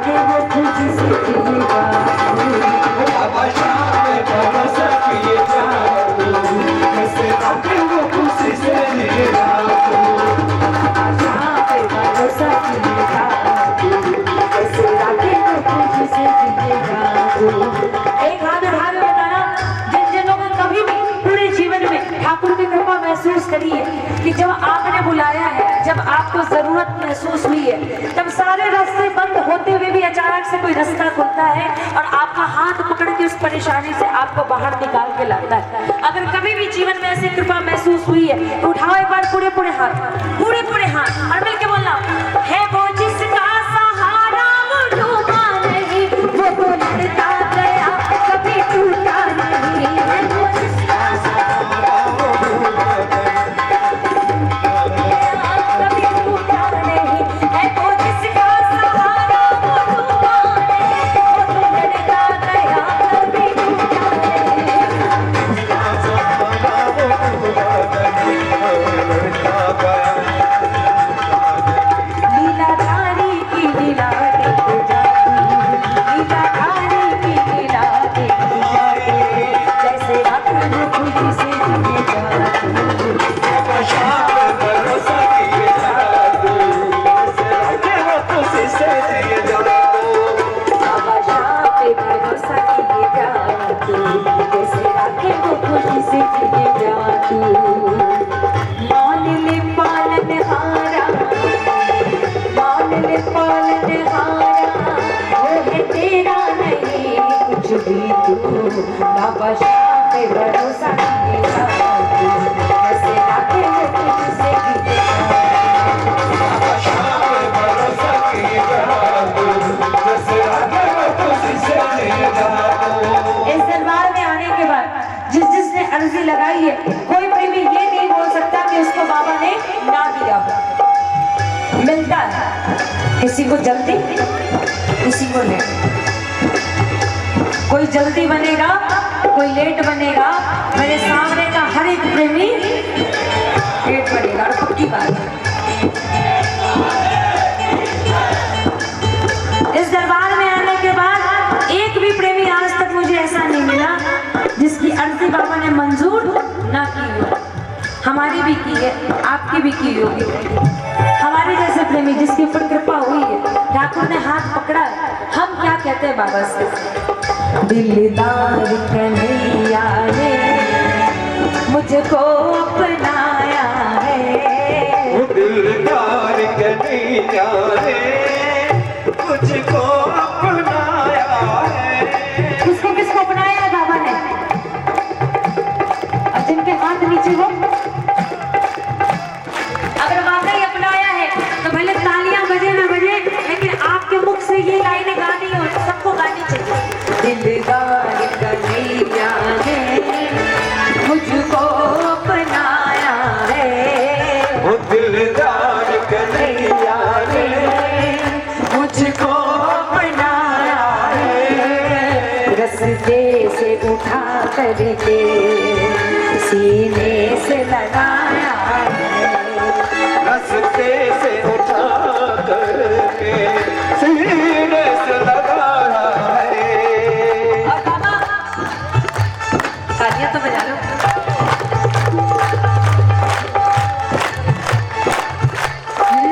राखे वो खुशी से जिएगा बाबा शाम पे भरोसा किए जाओ कैसे राखे वो खुशी से जिएगा बाबा शाम पे भरोसा किए जाओ कैसे राखे वो खुशी से जिएगा। एक हाथ उठा के बताना जिन जनों को कभी भी पूरे जीवन में ठाकुर की कृपा महसूस करी है कि जब आपने बुलाया है, जब आपको जरूरत महसूस हुई है, तब सारे रास्ते बंद होते हुए भी अचानक से कोई रास्ता खुलता है और आपका हाथ पकड़ के उस परेशानी से आपको बाहर निकाल के लाता है। अगर कभी भी जीवन में ऐसी कृपा महसूस हुई है तो उठाओ एक बार पूरे पूरे हाथ और मिलके बोलना है वो जिसका सहारा वो डूबा नहीं, वो तो लड़ता गया कभी टूटा नहीं, है वो जिसका सहारा वो डूबा कभी टूटा नहीं, है वो जिसका सहारा वो डूबा नहीं, वो तो लड़ता गया कभी टूटा नहीं, जिसका सहारा वो डूबा नहीं, लड़ता गया। लीलाधारी की लीला देखो जाती, लीलाधारी की लीला देखो जाती, जैसे रात में खुशी से जिए जाती, बाबा शाम पे भरोसा किए जाती, जैसे रात में खुशी से जिए जाती, बाबा शाम पे भरोसा किए जाती, जैसे रात में खुशी से जिए जाती। मान ले पालनहारा, मान ले पालनहारा, वो है तेरा नहीं कुछ भी तू, बाबा शाम पे भरोसा किए जाती, जैसे रातें वो तुझसे गिरे बाबा शाम पे भरोसा किए जाती, जैसे रातें वो तुझसे गिरे जाती। इस दरबार में आने के बाद जिसने अर्जी लगाई है, कोई प्रेमी ये नहीं बोल सकता कि उसको बाबा ने ना दिया हो। मिलता है किसी को जल्दी, किसी को लेट, कोई जल्दी बनेगा कोई लेट बनेगा, मेरे सामने का हर एक प्रेमी लेट बनेगा और पक्की बात है। इस दरबार में आने के बाद एक भी प्रेमी आज तक मुझे ऐसा नहीं मिला जिसकी अर्जी बाबा ने मंजूर ना की हो। हमारी भी की है, आपकी भी की होगी। हमारे जैसे प्रेमी जिसकी ऊपर कृपा हुई है, ठाकुर ने हाथ पकड़ा है, हम क्या कहते हैं बाबा से, दिलदार कन्हैया ने मुझको अपनाया है, दिलदार कन्हैया ने मुझको अपनाया है। किसको किसको अपनाया है बाबा ने? और जिनके हाथ नीचे हो, अगर वाकई अपनाया है तो भले तालियां बजे ना बजे, लेकिन आपके मुख से ये लाइनें गानी हो, सबको गानी चाहिए। दिलदार कन्हैया ने मुझको अपनाया है, वो दिलदार कन्हैया ने मुझको अपनाया है, रस्ते से उठा करके सीने से लगाया है, रस्ते से उठा करके सीने से लगाया है। और बाबा तालियां तो बजा लो।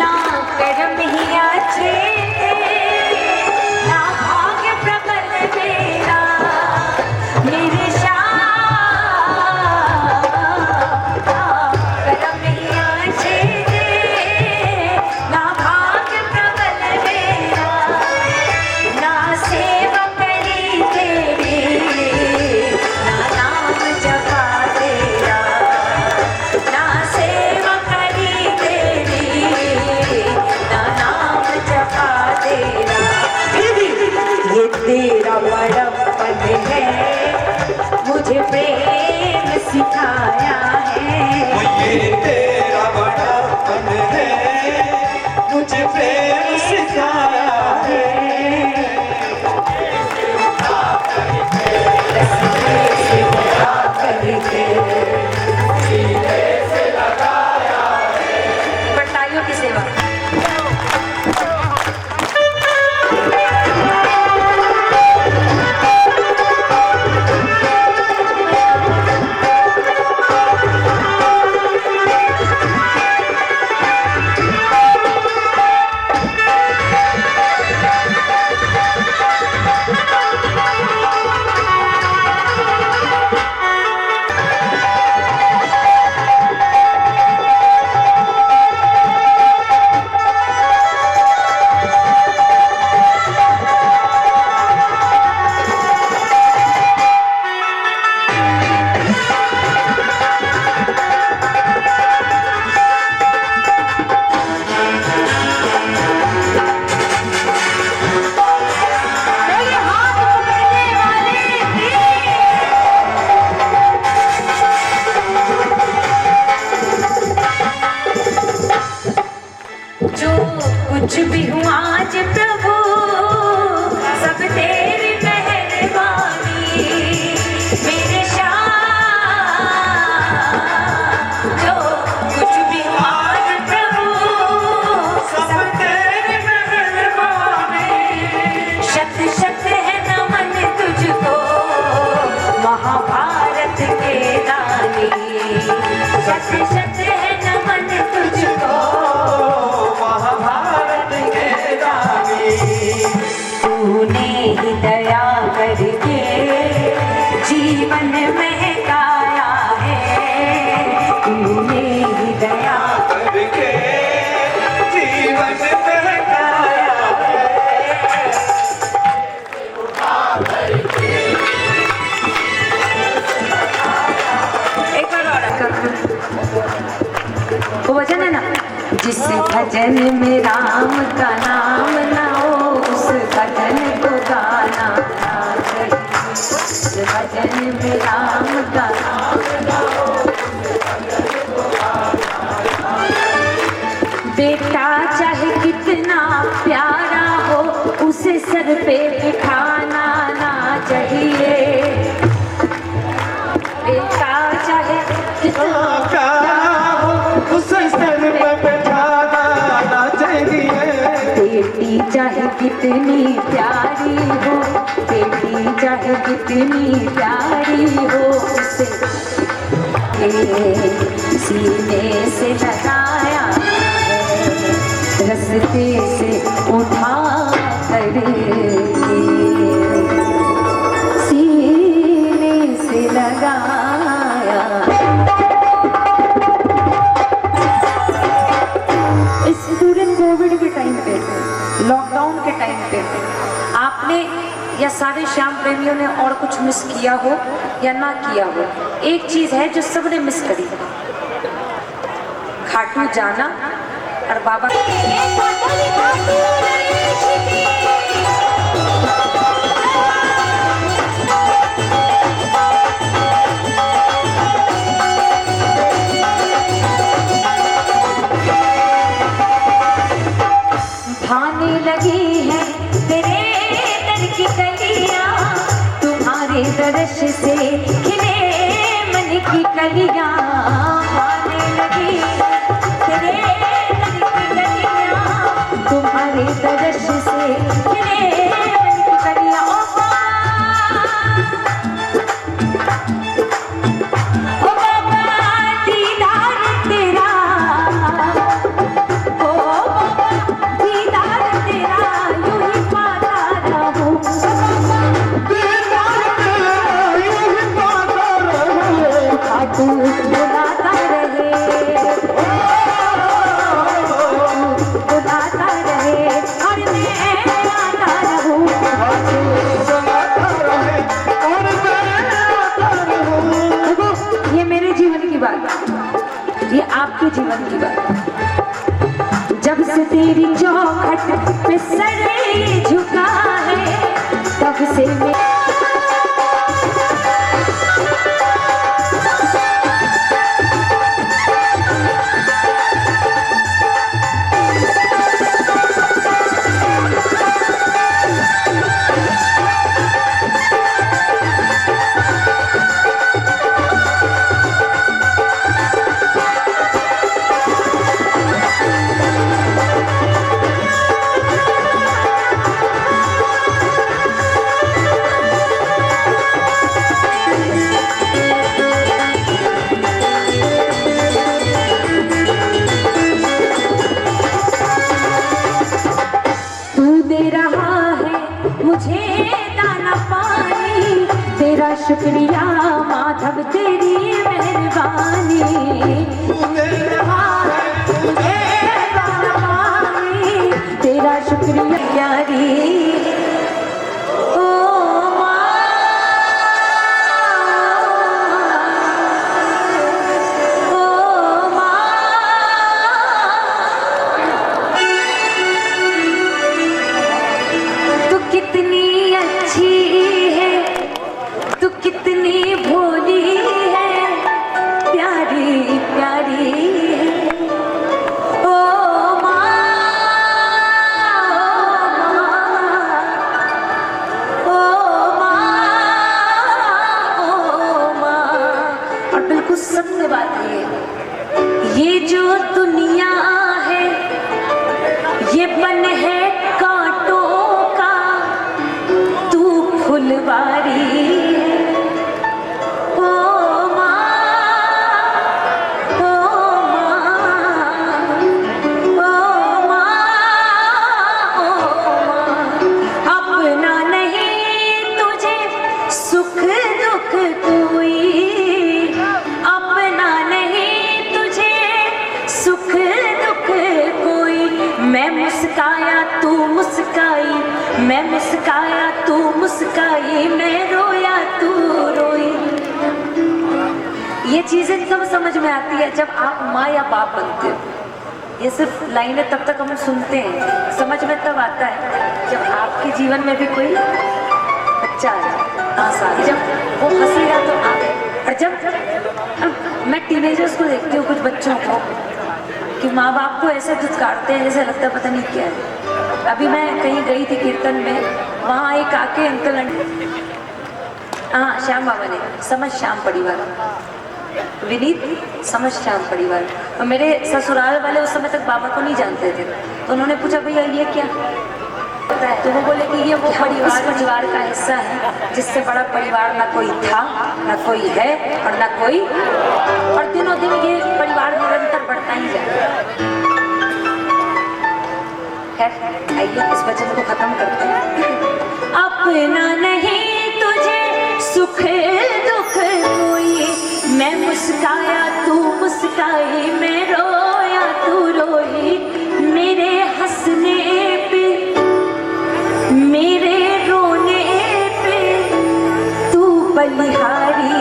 ना कर्म ही अच्छे ना भाग्य प्रबल मेरा, मेरे श्याम कर्म ही अच्छे ना भाग्य प्रबल मेरा, ना सेवा करी तेरी ना नाम जपा तेरा, ना सेवा करी तेरी ना नाम जपा तेरा, ये तेरा बड़प्पन है मुझे प्रेम सिखाया है, ये तेरा बड़प्पन है मुझे प्रेम सिखाया है, बटाइयों की सेवा। शत शत है नमन तुझको महाभारत के रानी। तूने ही दया करके जीवन में गाया है, तूने ही दया करके जीवन में गाया है। एक बार वो भजन है ना, जिस भजन में राम का नाम ना हो उस भजन को गाना ना चाहिए। जिस भजन में राम का नाम ना हो बेटा चाहे कितना प्यारा हो उसे सर पे बिठाना ना चाहिए। बेटा चाहे कितना प्यारा हो उसे सर पे बिठाना ना चाहिए। बेटी चाहे कितनी प्यारी हो, बेटी चाहे कितनी प्यारी हो उसे सीने से लगाया रस्ते से उठा कर सीने से लगाया। इस पूरे कोविड के टाइम पे, लॉकडाउन के टाइम पे आपने या सारे श्याम प्रेमियों ने और कुछ मिस किया हो या ना किया हो, एक चीज है जो सबने मिस करी, खाटू जाना और बाबा। भाने लगी है तेरे दर की कलियां, तुम्हारे दर्श से खिले मन की कलियां। भाने लगी तेरे दर की कलियां, तुम्हारे दर्श से खिले मन की कलियां। ओ बाबा दीदार तेरा, ओ बाबा दीदार तेरा यूं ही पाता रहूं। दीदार तेरा यूं ही पाता रहूं। खाटू बुलाता रहे, बुलाता रहे और मैं आता रहूं। खाटू बुलाता रहे और मैं आता रहूं। ये मेरे जीवन की बात, ये आपके जीवन की बात। जब से तेरी चौखट पे सर ये झुका है तब से मैं शुक्रिया माधव तेरी मेहरबानी। तेरा शुक्रिया यारी। ये जो दुनिया है ये बन है कांटों का, मैं मुस्काया तू मुस्काई, मैं रोया तू रोई। ये चीजें तब समझ में आती है जब आप माँ या बाप बनते हो। ये सिर्फ लाइनें तब तक हम सुनते हैं, समझ में तब आता है जब आपके जीवन में भी कोई बच्चा है, जब वो हंसेगा तो आप। और जब मैं टीनेजर्स को देखती हूँ, कुछ बच्चों को, कि माँ बाप को ऐसे धुतकारते हैं जैसे लगता है पता नहीं क्या है। अभी मैं कहीं गई थी कीर्तन में, वहाँ एक आके अंकल हाँ श्याम बाबा ने, समझ श्याम परिवार, विनीत समझ श्याम परिवार। और मेरे ससुराल वाले उस समय तक बाबा को नहीं जानते थे, तो उन्होंने पूछा भैया ये क्या होता है, तो वो बोले कि ये वो परिवार का हिस्सा है जिससे बड़ा परिवार ना कोई था, ना कोई है और ना कोई, और दिनों दिन ये परिवार निरंतर बढ़ता ही जाएगा। खैर आइए इस वचन को खत्म करते हैं। अपना नहीं तुझे सुख दुख कोई, मैं मुस्काया तू मुस्काई, मैं रोया तू रोई। मेरे हंसने पे मेरे रोने पे तू बलिहारी।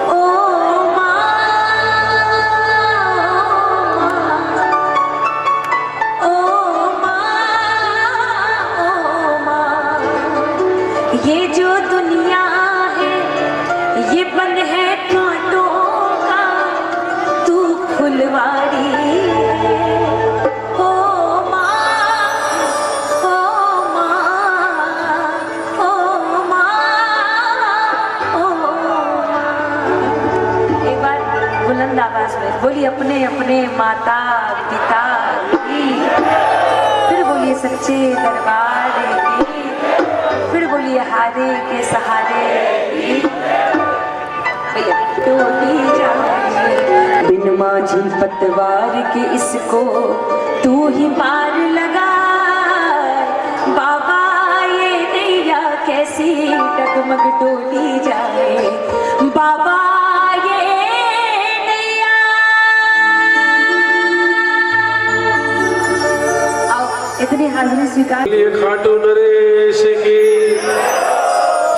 ओ माँ, ओ माँ, ये जो दुनिया है ये बन है कांटों का, तू फुलवारी। आवाज में बोलिए अपने अपने माता पिता की, फिर बोलिए सच्चे दरबार की, फिर बोलिए हारे के सहारे की। भैया टोली जाए बिन माझी पतवार के, इसको तू ही पार लगा। बाबा ये नैया कैसी डगमग डोली जाए, बाबा इतनी हाजिरी स्वीकार। खाटू नरेश की,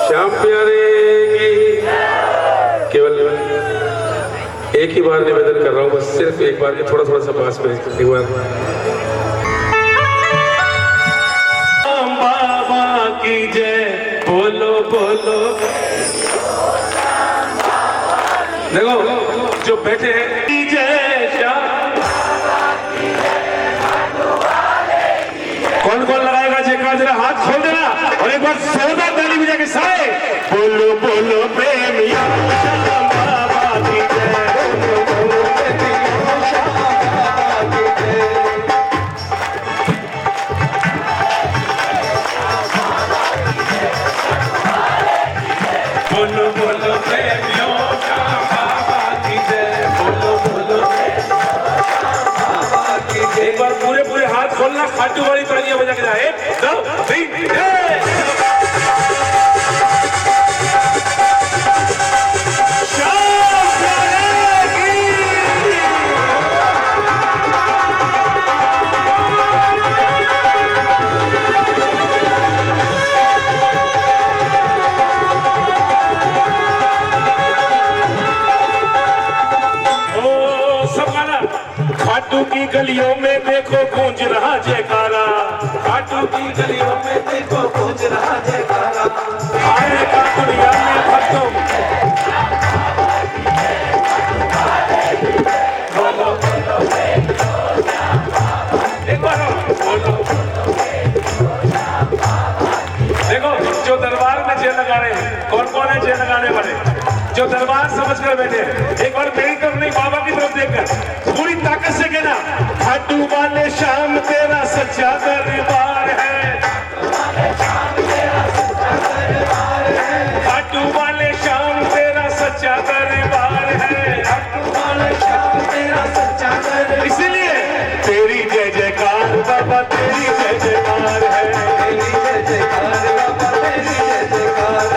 श्याम प्यारे की, केवल एक ही बार निवेदन कर रहा हूँ, बस सिर्फ एक बार, थोड़ा सा पास में एक बार। बाबा की जय बोलो बोलो। देखो जो बैठे हैं की जय श्याम, कौन कौन लगाएगा जयकार, जरा हाथ खोल देना और एक बार जोरदार ताली बजा के सारे बोलो बोलो प्रेमिया श्याम बाबा की जय, बोलो बोलो प्रेमिया श्याम बाबा की जय। बोलो बोलो प्रेमिया श्याम बाबा की जय, बोलो बोलो बाबा की जय। एक बार पूरे हाथ खोलना, खाटू वाली तालियां बजा के जाए। 1 2 3 खाटू की गलियों में देखो गूंज रहा जयकारा, खाटू की गलियों में देखो गूंज रहा जयकारा। आएगा दुनिया में भक्तों, बोलो एक बार बोलो। देखो जो दरबार में जेल लगा रहे, कौन कौन है जेल लगाने वाले, जो दरबार समझ कर बैठे, एक बार मेरी तरफ नहीं बाबा की तरफ देखकर पूरी ताकत से कहना, खाटू वाले श्याम तेरा सच्चा दरबार है, खाटू वाले श्याम तेरा सच्चा दरबार है, इसीलिए तेरी जय जयकार बाबा, तेरी जय जयकार है, तेरी जय जयकार बाबा, तेरी जय जयकार है,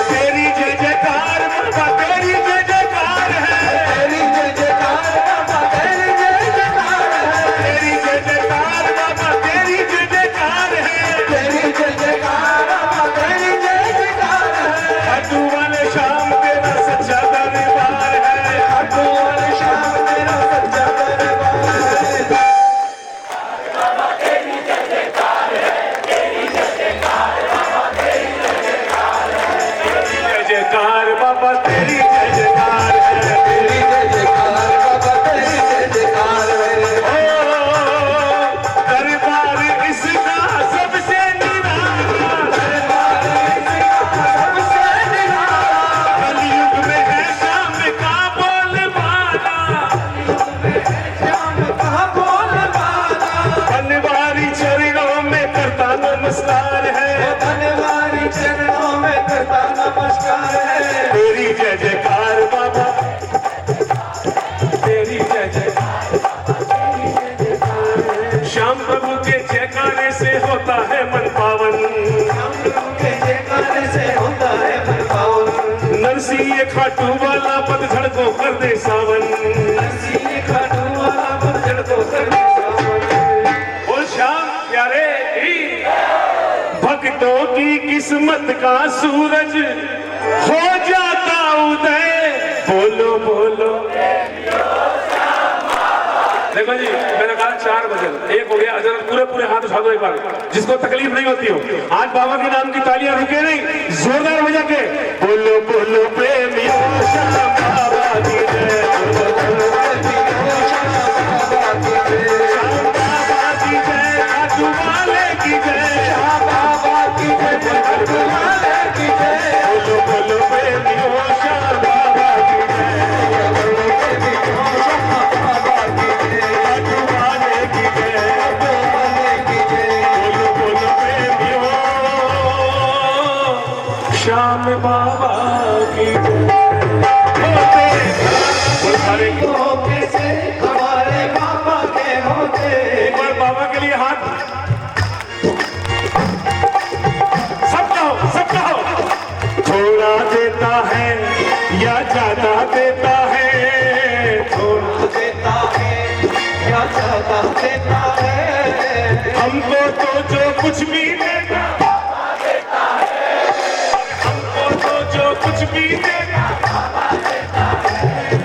तेरी जय जयकार बाबा, तेरी जय जयकार है, तेरी जय जयकार बाबा, तेरी जय जयकार है, तेरी जय जयकार बाबा, तेरी जय जयकार नमस्कार है, धन्यवारी चरणों में करता नमस्कार है। तेरी जय जयकार बाबा, तेरी जय जयकार। श्याम प्रभु के जयकारे से होता है मन पावन, के जयकारे से होता है मन पावन। नरसिंह खाटू वाला पतझड़ को कर दे सावन, नरसिंह खाटू वाला पतझड़ को कर दे सावन। ओ श्याम प्यारे भक्तों की किस्मत का सूरज हो जाता उदय, बोलो बोलो। देखो जी, मैंने कहा 4 भजन, एक हो गया। जरा पूरे पूरे हाथ उठा दो एक बार, जिसको तकलीफ नहीं होती हो। आज बाबा के नाम की तालियां रुके नहीं, जोरदार बजा के बोलो बोलो प्रेमियों श्याम बाबा की जय, बोलो बोलो प्रेमियों श्याम बाबा की जय, श्याम बाबा की जय, खाटू वाले की जय, श्याम बाबा की जय, खाटू वाले की जय, बोलो बोलो प्रेमियों श्याम बाबा की जय, बोलो प्रेमियों श्याम बाबा की जय, खाटू वाले की जय, खाटू वाले की जय, बोलो बोलो प्रेमियों श्याम बाबा की जय। हमारे कैसे हमारे बाबा के होते। एक बार बाबा के लिए हाथ सब कहो। थोड़ा देता है या ज्यादा देता है, थोड़ा देता है या ज्यादा देता है। हमको तो जो कुछ भी देगा, हमको तो जो कुछ भी देगा।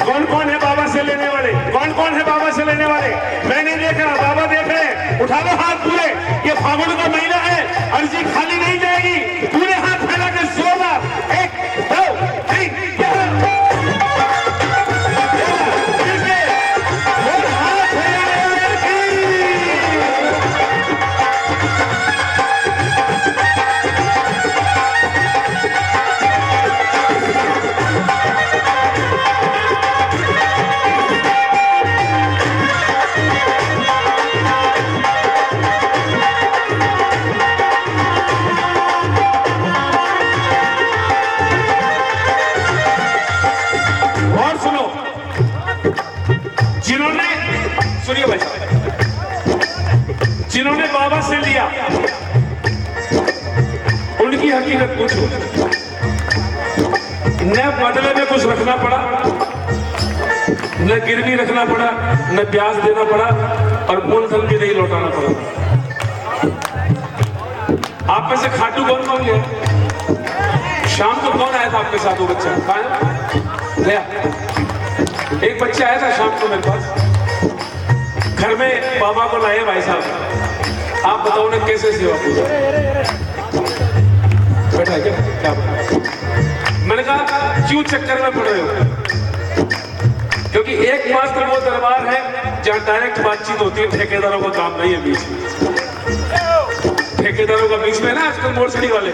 कौन कौन है बाबा से लेने वाले? कौन कौन है बाबा से लेने वाले? मैं नहीं देख रहा, बाबा देख रहे हैं। उठा लो हाथ पूरे, ये फागुन का महीना है, अर्जी खाली नहीं जाएगी। पूरे हाथ फैला के जोरदार 1 2 3 और सुनो, सुनिए भाई साहब, जिन्होंने बाबा से लिया उनकी हकीकत पूछो। न बदले में कुछ रखना पड़ा, न गिरवी रखना पड़ा, न ब्याज देना पड़ा, और मूलधन भी नहीं लौटाना पड़ा। आप में से खाटू कौन कौन गया? शाम को कौन आया था आपके साथ? वो बच्चा कहाँ गया? एक बच्चा आया था शाम को मेरे पास, घर में बाबा को लाए भाई साहब। आप बताओ उन्हें कैसे सेवा पूजा? बैठा है क्या बात? मैंने कहा क्यों चक्कर में पड़ रहे हो? क्योंकि एकमात्र वो दरबार है जहां डायरेक्ट बातचीत होती है, ठेकेदारों का काम नहीं है बीच में। ठेकेदारों का बीच में ना आजकल मोरसड़ी वाले,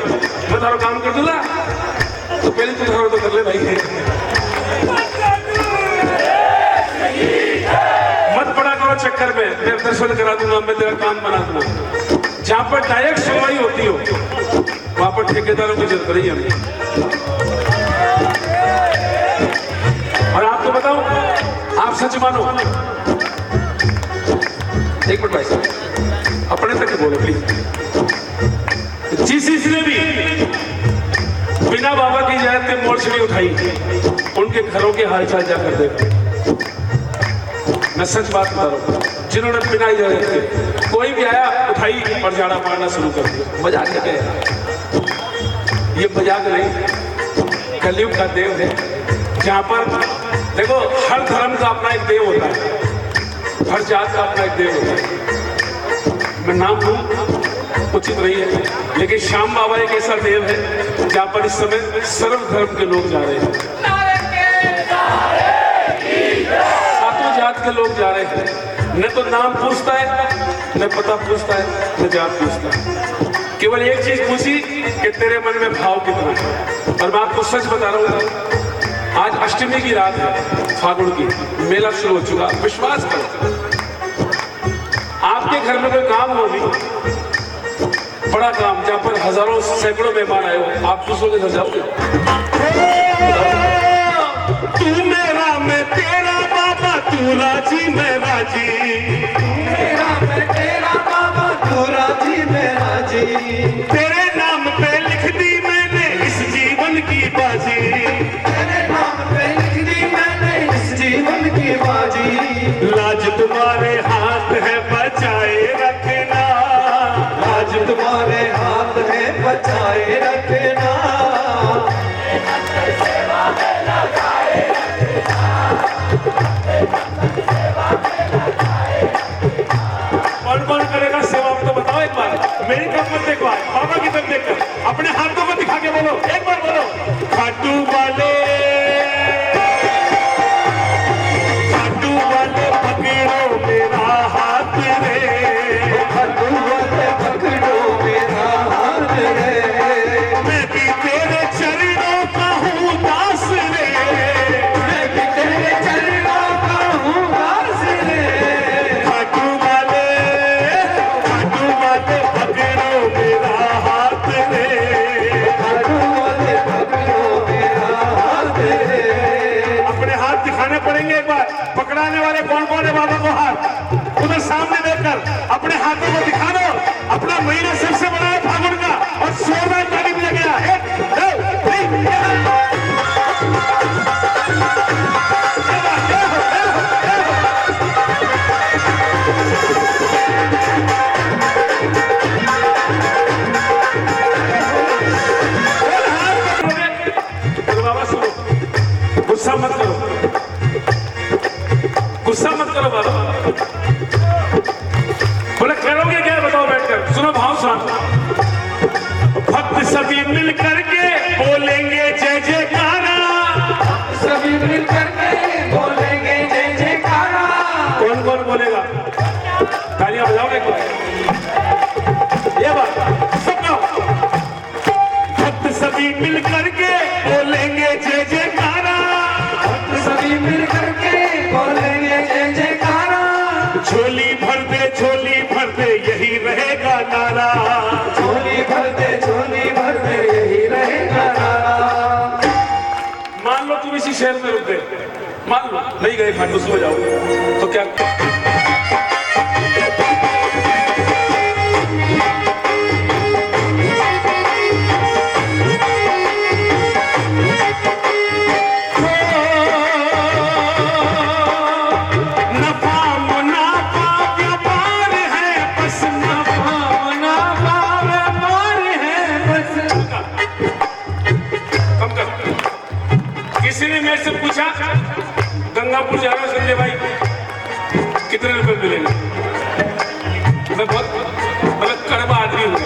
मैं तारो काम कर दूंगा तो पहले तू तारो तो कर ले भाई। मत पड़ा करो चक्कर में, मैं दर्शन करा दूंगा, मैं तेरा काम बना दूंगा। जहां पर डायरेक्ट सुनवाई होती हो वहां पर ठेकेदारों की जरूरत नहीं है। और आपको बताऊं, आप सच मानो, एक मिनट भाई साहब अपने तक ही बोलो प्लीज। जिसने भी बिना बाबा की इजाजत के मोर्चरी उठाई, उनके घरों के हालचाल जाकर देखो। मैं सच बात बता रहा हूं, जिन्होंने बिना इजाजत के कोई भी आया उठाई और झाड़ा मारना शुरू कर दिया। मजाक है ये, मजाक नहीं, कलयुग का देव है। जहां पर देखो हर धर्म का अपना एक देव होता है, हर जात का अपना एक देव होता है। मैं नाम लूं उचित नहीं है, लेकिन श्याम बाबा एक ऐसा देव है जहां पर इस समय सर्व धर्म के लोग जा रहे हैं, सातों जात के लोग जा रहे हैं। न तो नाम पूछता है, न पता पूछता है, न जात पूछता है। केवल एक चीज पूछी कि तेरे मन में भाव कितना है। और मैं आपको सच बता रहा हूँ, आज अष्टमी की रात है, फागुन की, मेला शुरू हो चुका। विश्वास करो, आपके घर में कोई काम होगी, बड़ा काम जहाँ पर हजारों सैकड़ों मेहमान आए हो, आप दूसरों के घर जाओगे। तू मेरा मैं तेरा बाबा, तू राजी मैं राजी, मेरा मैं तेरा बाबा, तू राजी मैं राजी, तेरे नाम पे लिख दी मैंने इस जीवन की बाजी, तेरे नाम पे लिख दी मैंने इस जीवन की बाजी, लाज तुम्हारे हाथ है बचाए रखना, लाज तुम्हारे हाथ है बचाए रखना, कौन कौन करेगा सेवा तो बताओ एक बार, मेरी तरफ मत देखो, बाबा की तरफ देखकर अपने हाथों को दिखा के बोलो, एक बार बोलो, खाटू वाले पकड़ो मेरा हाथ रे, खाटू वाले पकड़ो मेरा हाथ रे, मैं भी तेरे चरणों का हूँ दास रे, मैं भी तेरे चरणों का हूँ दास रे, खाटू वाले पकड़ो मेरा हाथ रे, खाटू वाले पकड़ो मेरा हाथ रे, अपने हाथ दिखाने पड़ेंगे एक बार, पकड़ाने वाले कौन कौन है बाबा को हाथ उधर सामने देखकर अपने हाथों को दिखा दो, अपना महीना सबसे बड़ा है फागुन का और जोरदार ताली मिल गया। बाबा सुनो, गुस्सा मत करो, गुस्सा मत करो बाबा, बोले करोगे क्या बताओ बैठकर, सुनो भाव सुना, भक्त सभी मिल करके बोलेंगे जय जयकारा, सभी मिल करके बोलेंगे जय जयकारा, कौन कौन बोलेगा, तालियां बजाओ एक बार, ये बात सब गाओ, भक्त सभी मिल करके बोलेंगे जय जयकारा, सभी मिल करके बोलेंगे जय जयकारा, झोली भर दे यही रहेगा नारा, झोली भर दे यही रहेगा नारा, मान लो तुम इसी शहर में रुक गए, मान लो नहीं गए खाटू सो जाओ तो क्या, किसी ने मेरे से पूछा गंगापुर जा रहा हूं संजय भाई कितने रुपए मिलेंगे, मैं बहुत मतलब कड़वा आदमी हूँ,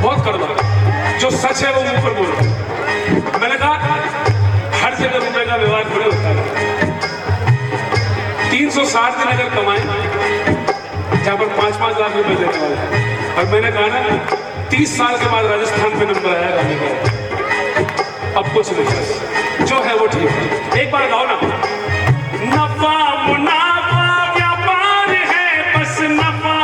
बहुत कड़वा, जो सच है वो मुंह पर बोल रहा हूं। मैंने कहा हर जगह रुपए का व्यवहार थोड़ी होता है, 360 दिन अगर कमाए जहां पर 5-5 लाख रुपए देने वाले, और मैंने कहा ना 30 साल के बाद राजस्थान पे नंबर आया गाने का, अब कुछ नहीं, जो है वो ठीक है, एक बार गाओ ना, नफा मुनाफा व्यापार है बस, नफा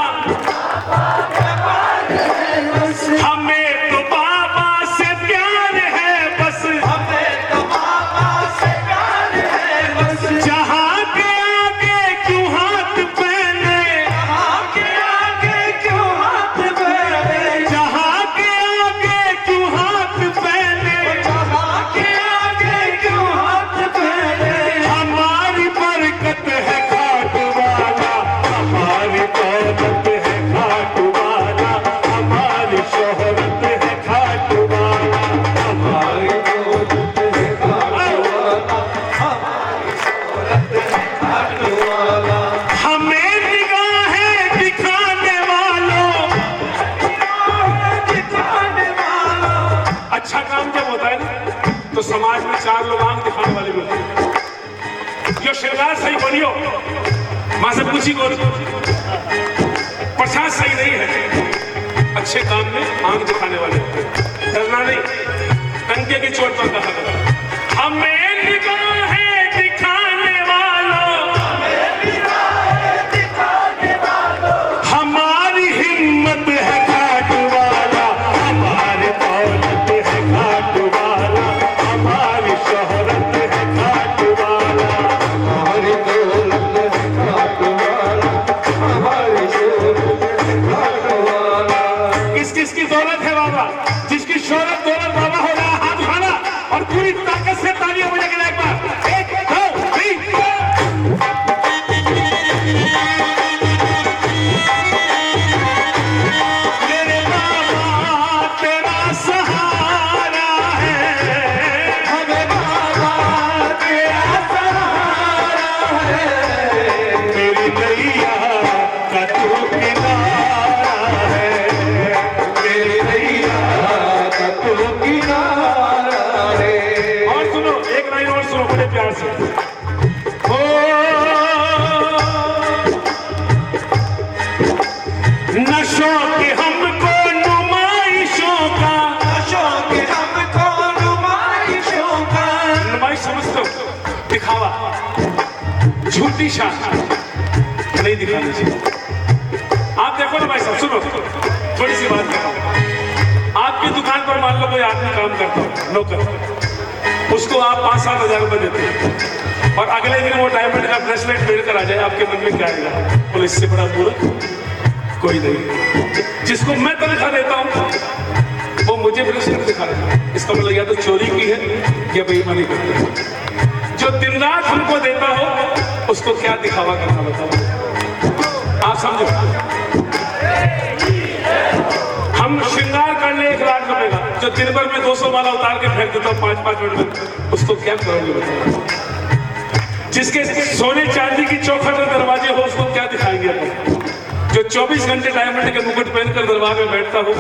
हमें तो बाबा से प्यार है बस, हमें तो बाबा से प्यार है बस, जहाँ के आगे क्यों हाथ पहने, जहाँ के आगे क्यों हाथ पहने, जहाँ के आगे क्यों हाथ पहने, जहाँ के आगे क्यों हाथ पहने, हमारी बरकत है खाट वाला, हमारी दौलत है खाट वाला, हमारी शोहरत है खाट वाला, हमारी दौलत है खाट वाला, हमारी शोहरत है खाट वाला, हमें निगाहें दिखाने वालों, दिखाने वाला, अच्छा काम जब होता है ना तो समाज में 4 लोग आंख दिखाने वाले मिलते हैं, जो श्रृंगार सही बनियो मां से पूछी कौन, प्रसाद सही नहीं है, अच्छे काम में आंख दिखाने वाले, डरना नहीं, टंके की चोट पर कहा, हमें निगाहें दिखाने वालों, हमारी हिम्मत है घाट वाला, जिसकी दौलत है बाबा, जिसकी शोहरत दौलत बाबा हो रहा, हाथ उठाना और पूरी ताकत से तालियां बजाएंगे एक बार। 1 2 3 मेरे बाबा तेरा सहारा है, हमें बाबा तेरा सहारा है, मेरी नैया का तू किनारा है, मेरी नैया का तू किनारा है। और सुनो एक लाइन और सुनो बड़े प्यार से। ओ नशों के हमको नुमाइशों का, शौक हमको नुमाइशों का, नुमाइश समझते हो, दिखावा, झूठी शान नहीं दिखानी चाहिए। आप देखो ना भाई साहब, सुनो थोड़ी सी बात बताओ। आपकी दुकान पर मान लो कोई आदमी काम करता हो, नौकर, उसको आप 5-7 हजार रुपए देते हैं और अगले दिन वो डायमंड का ब्रेसलेट पहन कर आ जाए, आपके मन में क्या आएगा? बोले इससे बड़ा मूर्ख कोई नहीं। जिसको मैं तनख्वाह देता हूँ वो मुझे ब्रेसलेट दिखा रहा है, इसका मतलब या तो चोरी की है या बेईमानी करती है। जो दिन रात हमको देता हो उसको क्या दिखावा करना बताओ? आप समझो, हम श्रृंगार कर ले 1 लाख रुपए का, जो दिन भर में 200 माला उतार के फेंक देता हूँ 5-5 मिनट में, उसको क्या करोगे बताओ? जिसके सोने चांदी की चौखट और दरवाजे हो उसको क्या दिखाएंगे अपन? जो 24 घंटे डायमंड के मुकुट पहनकर दरबार में बैठता हो,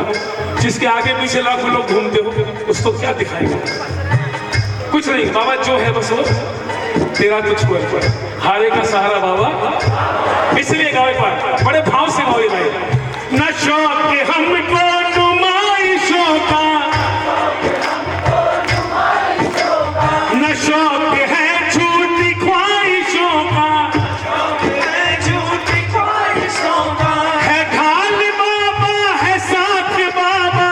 जिसके आगे पीछे लाखों लोग घूमते हो, उसको क्या दिखाएंगे? कुछ नहीं बाबा, जो है बस वो तेरा तुझको है, हारे का सहारा बाबा। इसलिए गाओ एक बार, बड़े भाव से गाओ भाई। नशों के हमको नुमाइशों का, नशों के हैं झूठी ख्वाहिशों का, झूठी ख्वाहिशों का, है ढाल बाबा है साथ बाबा,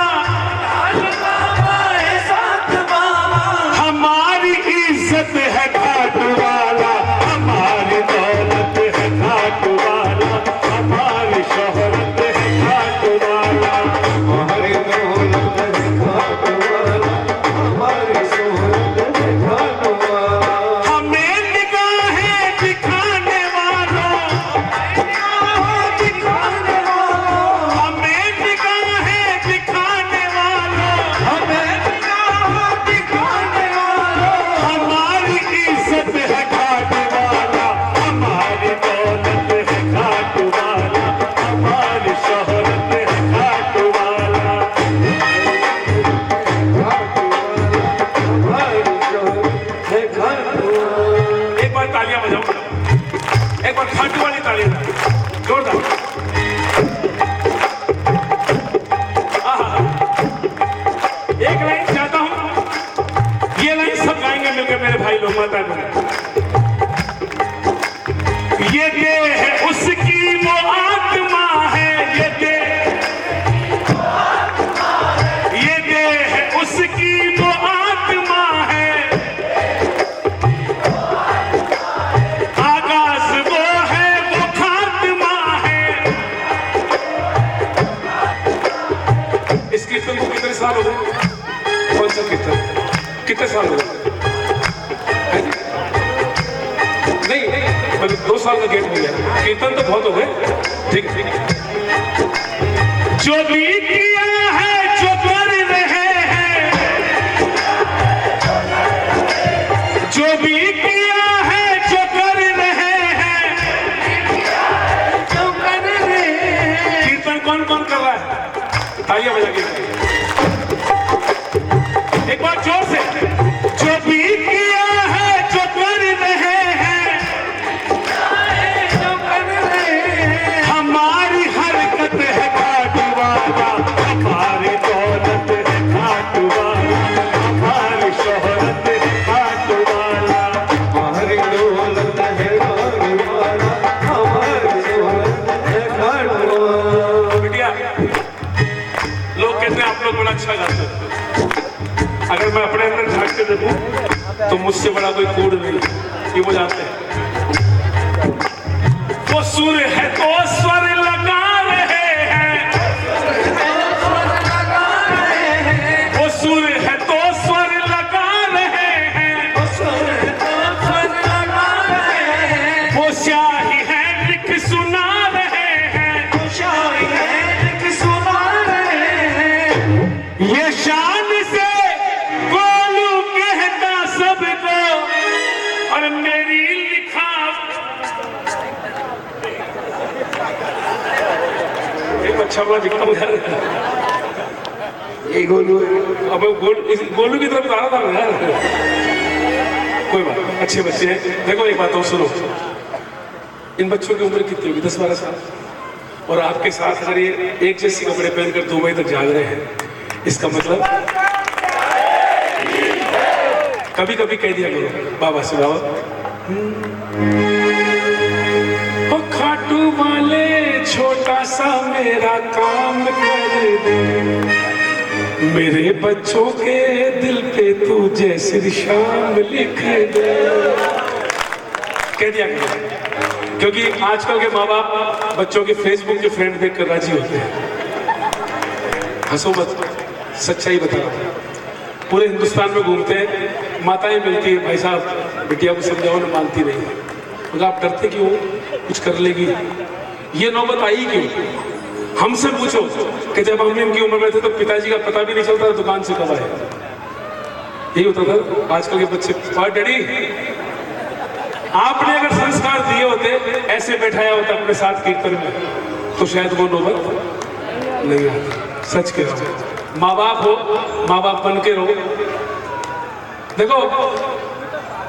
बाबा है साथ बाबा, हमारी इज्जत है घाट वाला, हमारी दौलत है घाट वाला, हमारी शोहरत है घाट वाला। हमारी दौलत है घाट वाला, हमारी शोहरत है घाट वाला। हमें निगाहें दिखाने वालों, दिखाने वालों, हमें निगाहें दिखाने वालों, हमें दिखाने वालों, हमारी इज्जत है घाट वाला, हमारी दौलत है घाट वाला, हमारी शोहरत है घाट वाला। हमारी शोहरत है घाट वाला। एक बार तालियां बजाओ, एक बार घाट वाली तालियां जोरदार। आहा, एक लाइन चाहता हूं, ये लाइन सब गाएंगे मिलकर मेरे भाई लोग, माता बहन। ये देह है उसकी वो आत्मा है, ये देह है उसकी वो आत्मा है, आगाज वो है वो खात्मा है। इस कीर्तन को कितने साल हो गए? कौन सा कीर्तन? कितने साल हो गए? नहीं मतलब 2 साल का गेट हो गया, कीर्तन तो बहुत हो गए। ठीक है, जो भी किया है जो कर रहे हैं, जो भी किया है जो कर रहे हैं, जो कर रहे हैं, कीर्तन कौन कौन कर रहा है? तालियां बजा के एक बार जोर से। जो भी किया है जो कर रहे हैं, जो कर रहे हैं, हमारी हरकत है घाट वाला, हमारी दौलत है घाट वाला, हमारी शोहरत है घाट वाला। हमारी दौलत है घाट वाला, हमारी शोहरत है घाट वाला। बिटिया, लोग कहते हैं आप लोग बड़ा अच्छा गाते हैं। अगर मैं अपने अंदर झांक के देखूं तो मुझसे बड़ा कोई कूड़ नहीं, ये वो जानते हैं। सुर है तो स्वर लगा रहे हैं, ये शान से गोलू कहता सबको और मेरी लिखा एक अच्छा बड़ा दिखा उधर ये गोलू अब गोलू की तरफ आ रहा था यार। कोई बात, अच्छे बच्चे हैं। देखो एक बात और सुनो, इन बच्चों की उम्र कितनी होगी? 10-12 साल। और आपके साथ अगर ये एक जैसे कपड़े पहनकर 2 बजे तक जाग रहे हैं, इसका मतलब कभी कभी कह दिया करो बाबा से, बाबा ओ खाटू वाले छोटा सा मेरा काम कर दे, मेरे बच्चों के दिल पे तू जय श्री श्याम लिख दे, कह दिया करो। क्योंकि आजकल के माँ बाप बच्चों के फेसबुक के फ्रेंड देखकर राजी होते हैं। हंसो मत, सच्चाई बता रहा हूं। पूरे हिंदुस्तान में घूमते हैं, माताएं मिलती है, भाई साहब बिटिया को समझाओ ना, मानती नहीं। मतलब आप डरते क्यों? कुछ कर लेगी। ये नौबत आई क्यों? हमसे पूछो कि जब हम इनकी उम्र में थे तो पिताजी का पता भी नहीं चलता था दुकान से कब आए। यही होता था। आजकल के बच्चे, और डैडी आपने अगर संस्कार दिए होते, ऐसे बैठाया होता अपने साथ कीर्तन में, तो शायद वो नौबत नहीं आती। सच कह रहा हूं। माँ बाप हो, माँ बाप बन के रहो। देखो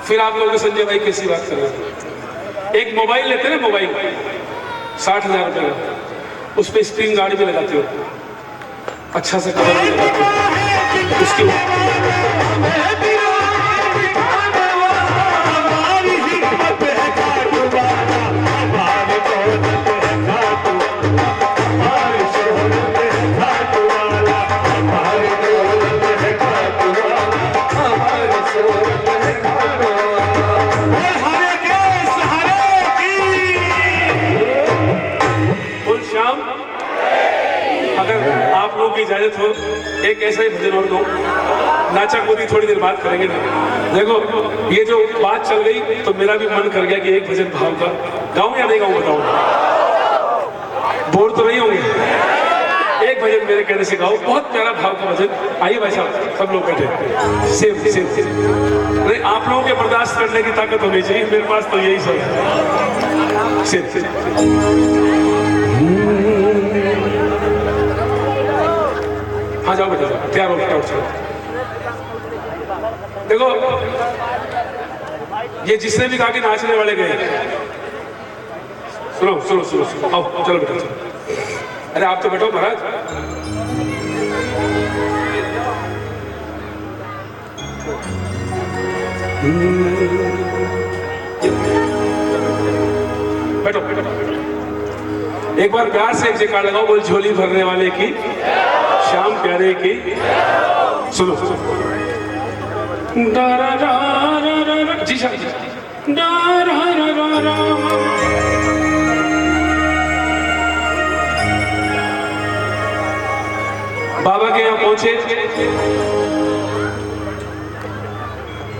फिर आप लोग संजय भाई कैसी बात कर रहे हो? एक मोबाइल लेते ना, मोबाइल 60,000 रुपए का, उस पर स्क्रीन गार्ड भी लगाते हो, अच्छा से कवर भी लगाते हो उसकी। अगर आप लोगों की इजाजत हो, एक ऐसा ही भजन और गाऊं, नाचा कूदी थोड़ी देर बात करेंगे ना। देखो ये जो बात चल गई तो मेरा भी मन कर गया कि एक भजन भाव का गाऊं या नहीं गाऊं, बताओ। बोर तो नहीं होंगे? एक भजन मेरे कहने से गाओ, बहुत प्यारा भाव का भजन। आइए भाई साहब, सब लोग बैठे। सेम नहीं, आप लोगों के बर्दाश्त करने की ताकत होनी चाहिए, मेरे पास तो यही सब है। सेम हाँ जाओ बेटा, तैयार हो चलो। देखो ये जिसने भी कहा कि नाचने वाले गए, सुनो सुनो सुनो सुनो, आओ चलो बेटा चलो। अरे आप तो बैठो महाराज। बैठो बैठो। एक बार प्यार से एक जयकार लगाओ, बोल झोली भरने वाले की, श्याम प्यारे की। सुनो जी शाह बाबा के यहाँ पहुंचे,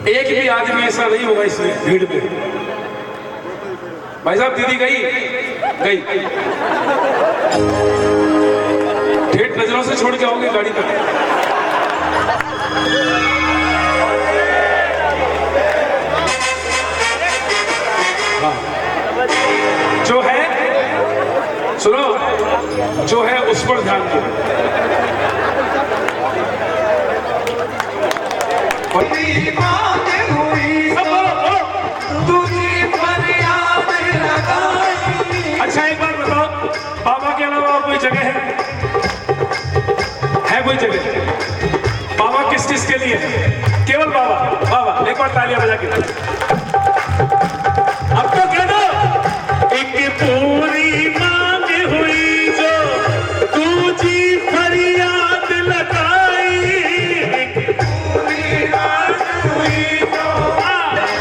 एक भी आदमी ऐसा नहीं होगा इस भीड़ में। भाई साहब दीदी गई गई, ठेठ नजरों से छोड़ के आओगे गाड़ी पर। हाँ जो है, सुनो, जो है उस पर ध्यान दो। अच्छा एक बात बताओ, बाबा के अलावा और कोई जगह है कोई जगह? बाबा किस किस के लिए? केवल बाबा। बाबा एक बार तालियां बजा के अब तो कह दो। एक पूरी मांग हुई जो दूजी फरियाद लगाई, पूरी मांग हुई जो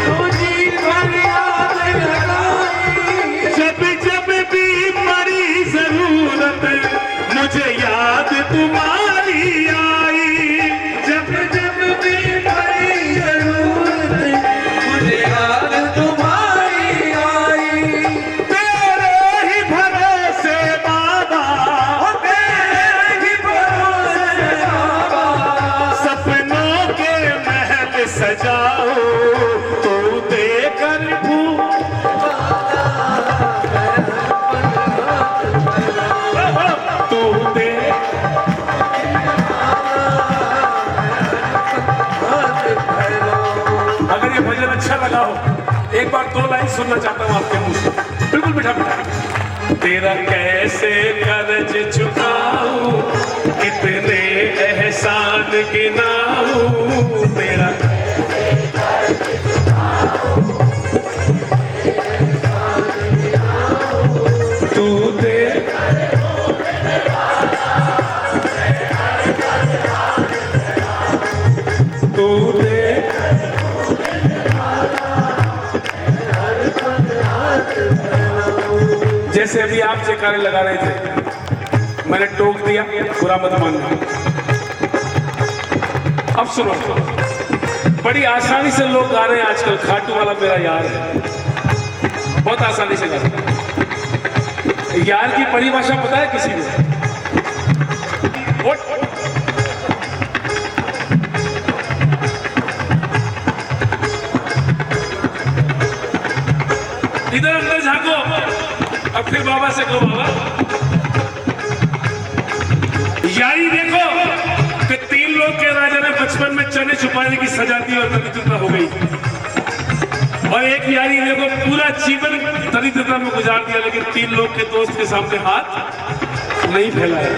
दूजी फरियाद लगाई, जब जब भी पड़ी जरूरत मुझे याद तुम्हारी आई, जब जब भी पड़ी जरूरत मुझे याद तुम्हारी। सुनना चाहता हूँ आपके मुंह से, बिल्कुल मीठा मीठा। तेरा कैसे कर्ज चुकाऊं, कितने एहसान गिनाऊं, तेरा तू दे तू दे। जैसे अभी आप जयकारे लगा रहे थे, मैंने टोक दिया, बुरा मत मानना। अब सुनो, बड़ी आसानी से लोग गा रहे हैं आजकल, खाटू वाला मेरा यार है, बहुत आसानी से गा रहे हैं। यार की परिभाषा पता है किसी को? इधर अंदर झांको, अब फिर बाबा से कहो, बाबा यारी देखो कि 3 लोग के राजा ने बचपन में चने छुपाने की सजा दी और दरिद्रता हो गई, और एक यारी देखो पूरा जीवन दरिद्रता में गुजार दिया, लेकिन 3 लोग के दोस्त के सामने हाथ नहीं फैलाया।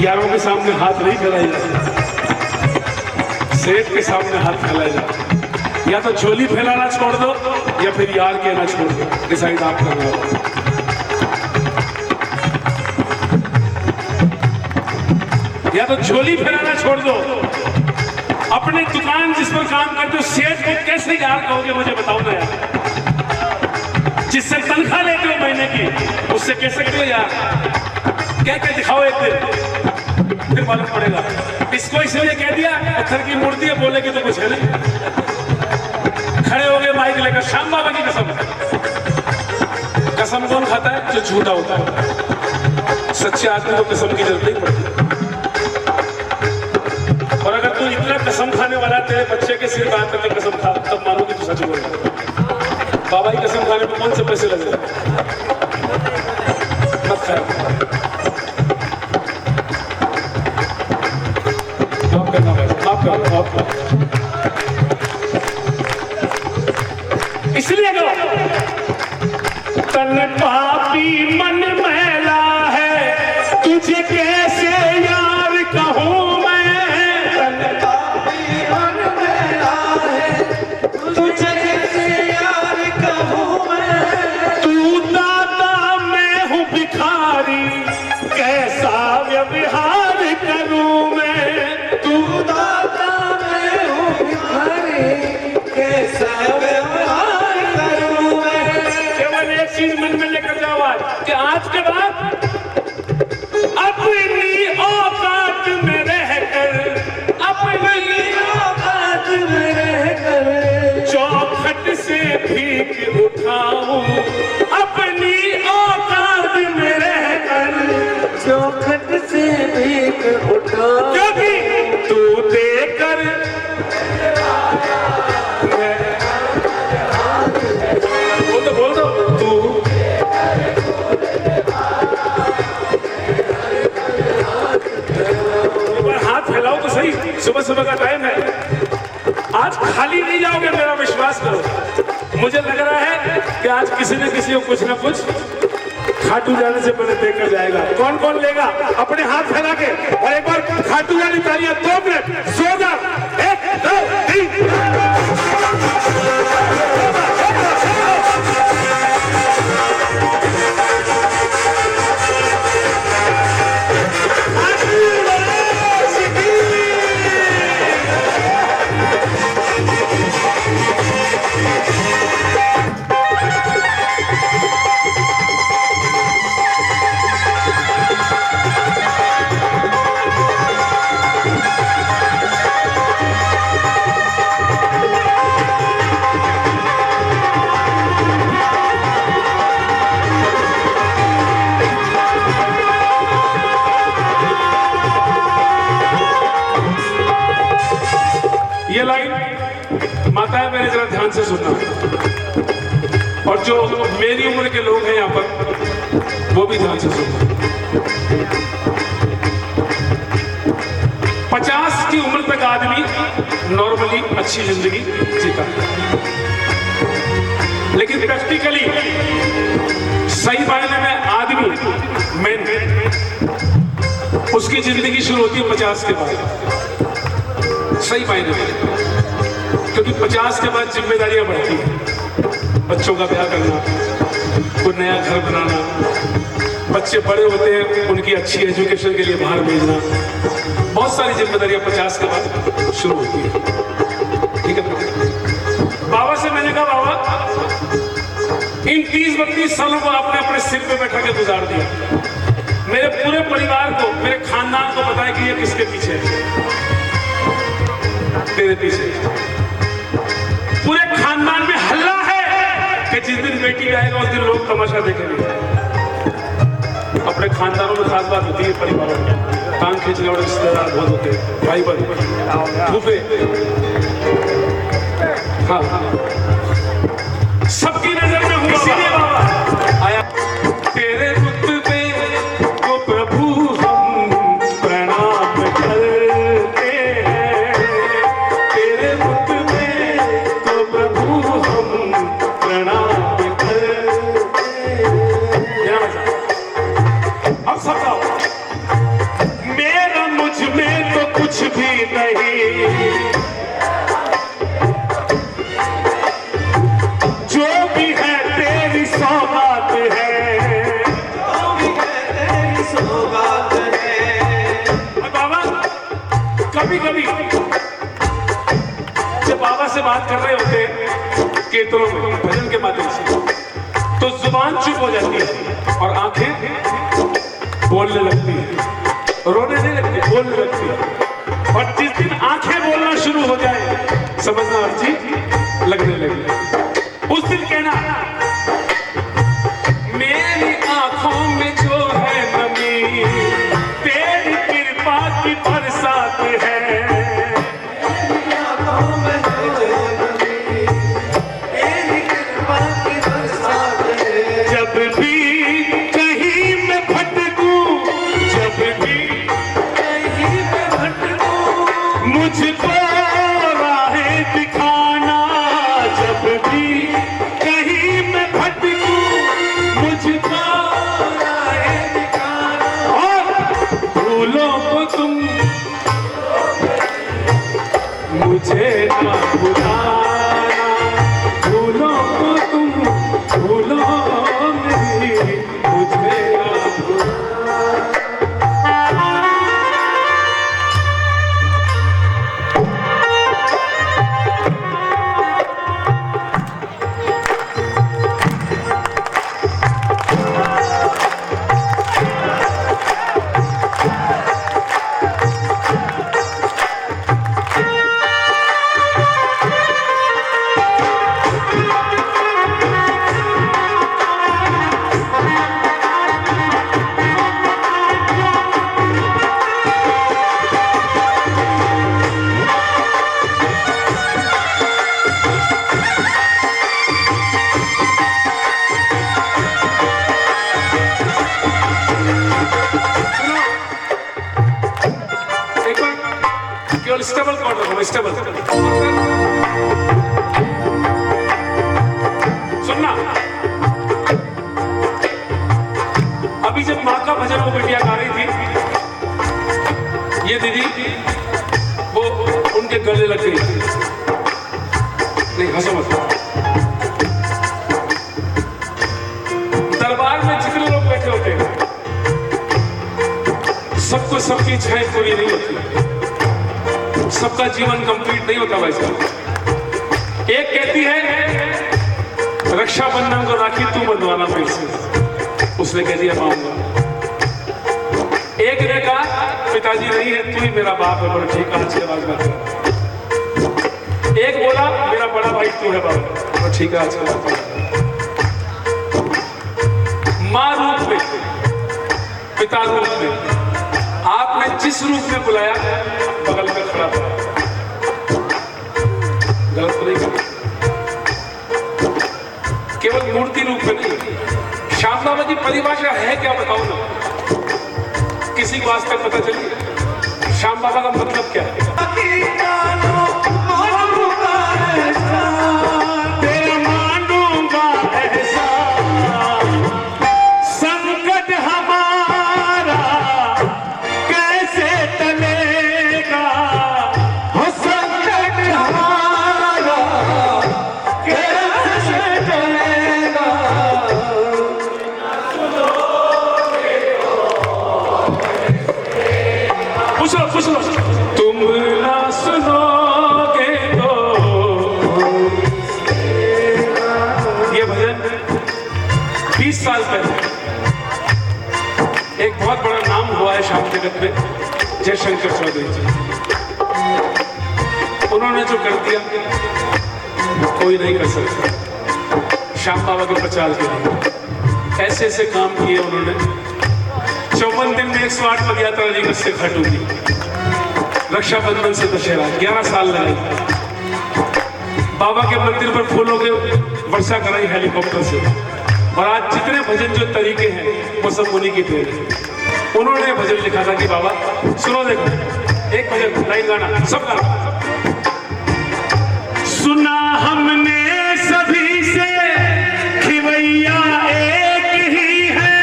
यारों के सामने हाथ नहीं फैलाया जाता, सेठ के सामने हाथ फैलाया जाता। या तो झोली फैलाना छोड़ दो या फिर यार कहना छोड़ दो, डिसाइड आप करना। या तो झोली फैलाना छोड़ दो, अपने दुकान जिस पर काम करते हो सेठ को कैसे यार कहोगे, मुझे बताओ ना यार। जिससे तनख्वाह लेते हो महीने की, उससे कैसे कहो यार, क्या क्या दिखाओ एक दिन, फिर मालूम पड़ेगा। इसको इसलिए कह दिया पत्थर की मूर्ति है, बोलेगी तो कुछ है नहीं। खड़े हो गए माइक लेकर, श्याम बाबा की कसम। कसम कौन खाता है? जो झूठा होता है। सच्चे आदमी को कसम की जरूरत नहीं पड़ती। और अगर तू इतना कसम खाने वाला, तेरे बच्चे के सिर बांध करके कसम खा, तब मानो कि तू सच बोल रहा है। बाबा की कसम खाने में कौन से पैसे लगे? मत खाओ, माफ करना भाई, माफ करो, माफ करो। इसलिए करो, तन पापी मन मैला है, तुझे कैसे यार कहूँ मैं। तन पापी मन मैला है, तुझे कैसे यार कहूँ मैं। तू दाता मैं हूँ भिखारी, कैसा व्यवहार करूँ मैं। तू दाता मैं हूँ भिखारी, कैसा चीज मन में लेकर जाओ आज, कि आज के बाद अपनी औकात में रहकर, अपनी औकात में रहकर चौखट से भीख उठाऊं। अपनी औकात में रहकर चौखट से भीख उठाऊं, क्योंकि तू देकर वो तो बोल दो, सुबह सुबह का टाइम है, आज खाली नहीं जाओगे, मेरा विश्वास करो। मुझे लग रहा है कि आज किसी न किसी को कुछ ना कुछ खाटू जाने से पहले देकर जाएगा। कौन कौन लेगा? अपने हाथ फैला के, और एक बार खाटू वाली तालियां 2 मिनट, 1 2 3। ये लाइन माता है, मेरे जरा ध्यान से सुनना, और जो मेरी उम्र के लोग हैं यहाँ पर वो भी ध्यान से सुनना। 50 की उम्र तक आदमी नॉर्मली अच्छी जिंदगी जीता है, लेकिन प्रैक्टिकली सही मायने में आदमी मैन उसकी जिंदगी शुरू होती है 50 के बाद, सही मायने में, क्योंकि 50 के बाद जिम्मेदारियां बढ़ती हैं। बच्चों का ब्याह करना, कोई नया घर बनाना, बच्चे बड़े होते हैं उनकी अच्छी एजुकेशन के लिए बाहर भेजना, बहुत सारी जिम्मेदारियां 50 के बाद शुरू होती है। ठीक है, बाबा से मैंने कहा बाबा इन 30-32 सालों को आपने अपने सिर पे बैठा के गुजार दिया, मेरे पूरे परिवार को, मेरे खानदान को बताया कि ये किसके पीछे है? तेरे पीछे। पूरे खानदान में हल्ला है कि जिस दिन बेटी आएगा उस दिन लोग तमाशा देखेंगे। अपने खानदानों में खास बात होती है, परिवारों में टांग खींचने वाले रिश्तेदार बहुत होते हैं, भाई बहन, फूफे, हाँ, सबकी नजर में हुआ। इसीलिए बाबा आया, तेरे रुतबे को प्रभु हम प्रणाम करते हैं, तेरे रुतबे को प्रभु हम प्रणाम करते हैं। अब सब गाओ। मेरा मुझ में तो कुछ भी नहीं, जो भी है तेरी सौगात है, जो भी है तेरी सौगात है। बाबा कभी कभी जब बाबा से बात कर रहे होते कीर्तनों में, भजन के माध्यम से, तो जुबान चुप हो जाती है और आंखें बोलने लगती है, रोने नहीं लगती, बोलने लगती है। और जिस दिन आंखें बोलना शुरू हो जाए समझना अर्जी लगने लगी, उस दिन कहना मेरी आंखों में जो है नमी तेरी कृपा की बरसात है, मेरी आंखों में जो है नमी तेरी कृपा की बरसात है। जब भी कहीं मैं भटकूं, जब भी कहीं मैं भटकूं, मुझको राहें दिखाना, जब भी कहीं मैं भटकूं, मुझको राहें दिखाना, और भूलों को तुम मुझे ना भुलाना, भूलों को तुम भूलो नहीं, मुझे ना भुलाना। केवल स्टेबल कॉर्ड रखो, स्टेबल। सुनना, अभी जब माँ का भजन वो बेटियां गा रही थी, ये दीदी वो उनके गले लग गई। नहीं हंसो मत। दरबार में जितने लोग बैठे होते हैं सबको सबकी इच्छाएं पूरी नहीं होती, सबका जीवन कंप्लीट नहीं होता भाई साहब। एक कहती है रक्षाबंधन को राखी तू बंधवाना मेरे से, उसने कह दिया मांगूंगा। एक ने कहा पिताजी नहीं है तू ही मेरा बाप है, बोलो ठीक है आज के बाद में। एक बोला मेरा बड़ा भाई तू है बाबा, बोलो ठीक है आज के बाद। मां रूप में, पिता रूप में, आपने जिस रूप में बुलाया बगल में खड़ा था, गलत नहीं करी। केवल मूर्ति रूप में नहीं, श्याम बाबा की परिभाषा है क्या बताओ ना, किसी को आज तक पता चली? श्याम बाबा का मतलब क्या है? तेरा मानूंगा पूछ लो तुम ना सुनोगे तो। ये भजन 20 साल पहले एक बहुत बड़ा नाम हुआ है श्याम जगत में, जयशंकर चौधरी जी। उन्होंने जो कर दिया कोई नहीं कर सकता। श्याम बाबा के प्रचार के लिए ऐसे ऐसे काम किए उन्होंने। 54 दिन में 108 पद यात्रा निकट से खाटू की, रक्षाबंधन से दशहरा 11 साल लगे। बाबा के मंदिर पर फूलों के वर्षा कराई हेलीकॉप्टर से। और आज जितने भजन जो तरीके हैं वो सब उन्हीं की देन है। उन्होंने भजन लिखा था कि बाबा सुनो, देखो एक भजन लाइन गाना, सब गाना। सुना हमने सभी से खिवैया एक ही है,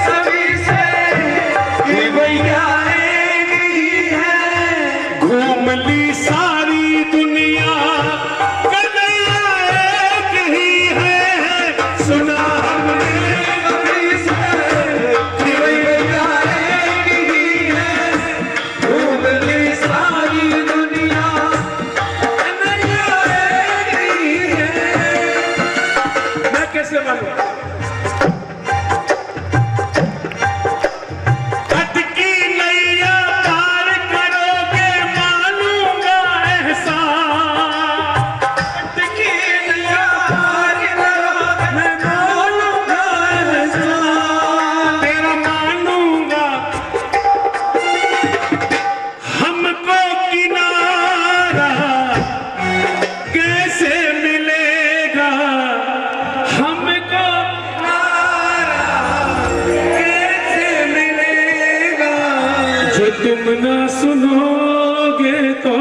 सभी से खिवैया एक ही है। घूम ली सारी दुनिया कन्हैया एक ही है। सुना हमने सभी से खिवैया एक ही है। घूम ली सारी दुनिया कन्हैया एक ही है। मैं कैसे मानूं? अटकी नैया पार करोगे मानूंगा एहसान। अटकी नैया पार करोगे मैं मानूंगा एहसान। तेरा मानूंगा। हमको किनारा कैसे मिलेगा, हमको कैसे मिलेगा, जो तुम ना सुनोगे तो।